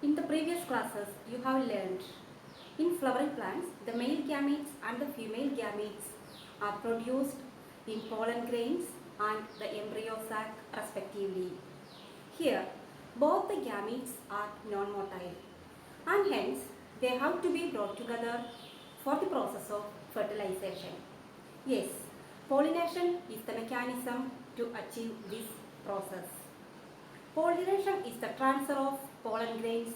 In the previous classes, you have learned in flowering plants, the male gametes and the female gametes are produced in pollen grains and the embryo sac respectively. Here, both the gametes are non-motile and hence they have to be brought together for the process of fertilization. Yes, pollination is the mechanism to achieve this process. Pollination is the transfer of pollen grains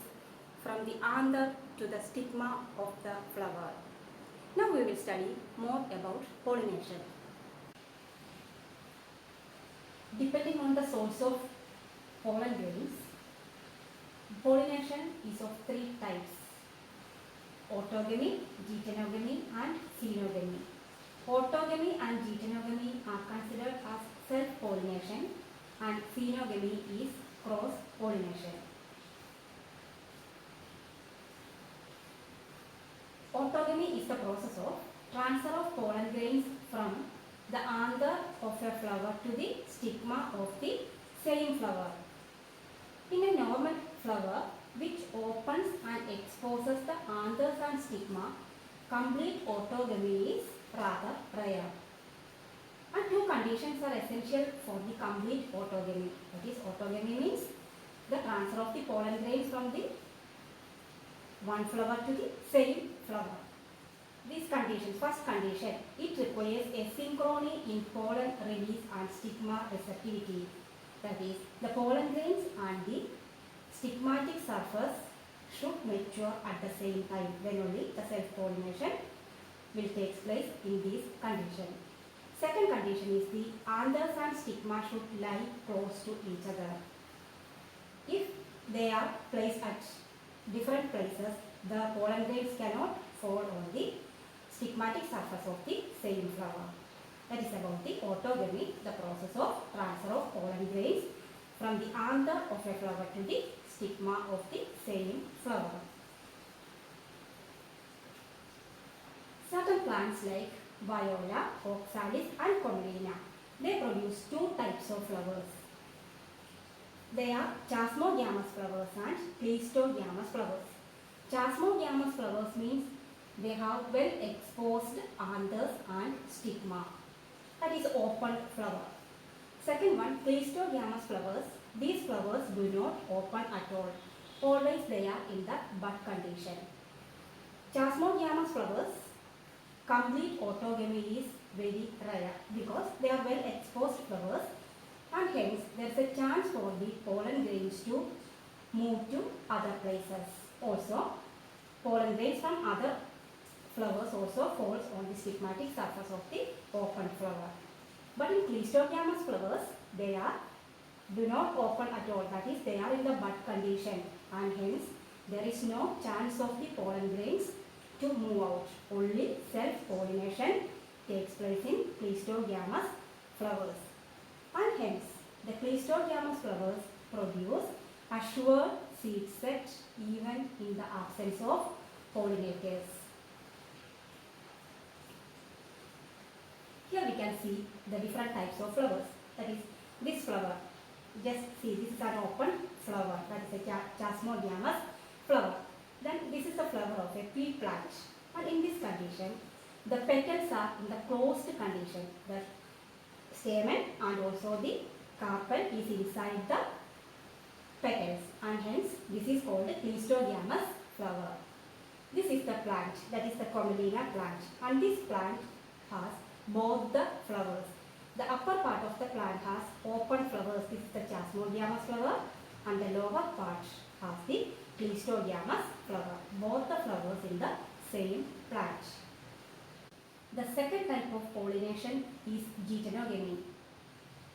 from the anther to the stigma of the flower. Now we will study more about pollination. Depending on the source of pollen grains, pollination is of three types: autogamy, dichotogamy and cynogamy. Autogamy and dichotogamy are considered as self-pollination and cynogamy is cross-pollination. Autogamy is the process of transfer of pollen grains from the anther of a flower to the stigma of the same flower. In a normal flower which opens and exposes the anthers and stigma, complete autogamy is rather rare. And two conditions are essential for the complete autogamy. That is, autogamy means the transfer of the pollen grains from the one flower to the same flower. These conditions: first condition, it requires a synchrony in pollen release and stigma receptivity. That is, the pollen grains and the stigmatic surface should mature at the same time. Then only the self-pollination will take place in this condition. Second condition is the anthers and stigma should lie close to each other. If they are placed at different places, the pollen grains cannot fall on the stigmatic surface of the same flower. That is about the autogamy, the process of transfer of pollen grains from the anther of a flower to the stigma of the same flower. Certain plants like Viola, Oxalis and Commelina, they produce two types of flowers. They are chasmogamous flowers and cleistogamous flowers. Chasmogamous flowers means they have well exposed anthers and stigma. That is open flower. Second one, cleistogamous flowers. These flowers do not open at all. Always they are in the bud condition. Chasmogamous flowers, complete autogamy is very rare because they are well exposed flowers and hence there is a chance for the pollen grains to move to other places. Also, pollen grains from other flowers also falls on the stigmatic surface of the open flower. But in cleistogamous flowers, they do not open at all. That is, they are in the bud condition and hence there is no chance of the pollen grains to move out. Only self-pollination takes place in cleistogamous flowers. And hence, the cleistogamous flowers produce assured seed set even in the absence of pollinators. Here we can see the different types of flowers. That is, this flower, just see, this is an open flower. That is a chasmogamous flower. Then this is the flower of a pea plant. And in this condition, the petals are in the closed condition. The stamen and also the carpel is inside the petals and hence this is called the cleistogamous flower. This is the plant, that is the Commelina plant, and this plant has both the flowers. The upper part of the plant has open flowers, this is the chasmogamous flower, and the lower part has the cleistogamous flower. Both the flowers in the same plant. The second type of pollination is dichotogamy.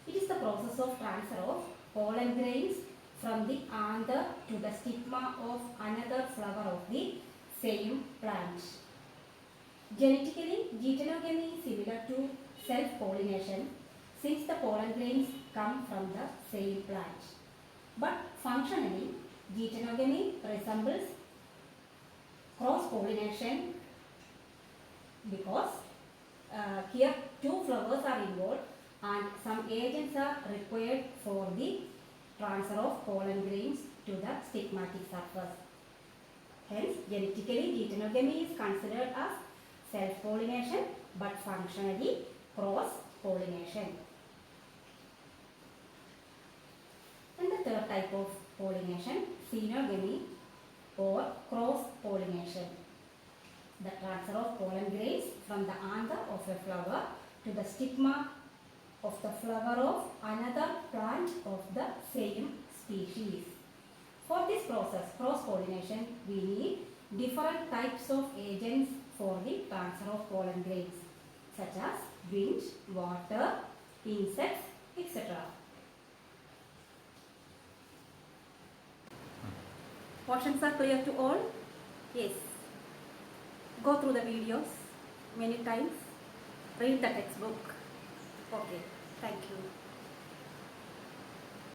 It is the process of transfer of pollen grains from the anther to the stigma of another flower of the same plant. Genetically, dichotogamy is similar to self-pollination since the pollen grains come from the same plant. But functionally, dichotogamy resembles cross-pollination because here two flowers are involved and some agents are required for the transfer of pollen grains to the stigmatic surface. genetically heterogamy is considered as self-pollination but functionally cross-pollination. And the third type of pollination, xenogamy or cross-pollination. The transfer of pollen grains from the anther of a flower to the stigma of the flower of another plant of the same species. For this process, cross-pollination, we need different types of agents for the transfer of pollen grains, such as wind, water, insects, etc. Portions are clear to all? Yes. Go through the videos many times. Read the textbook. Okay. Thank you.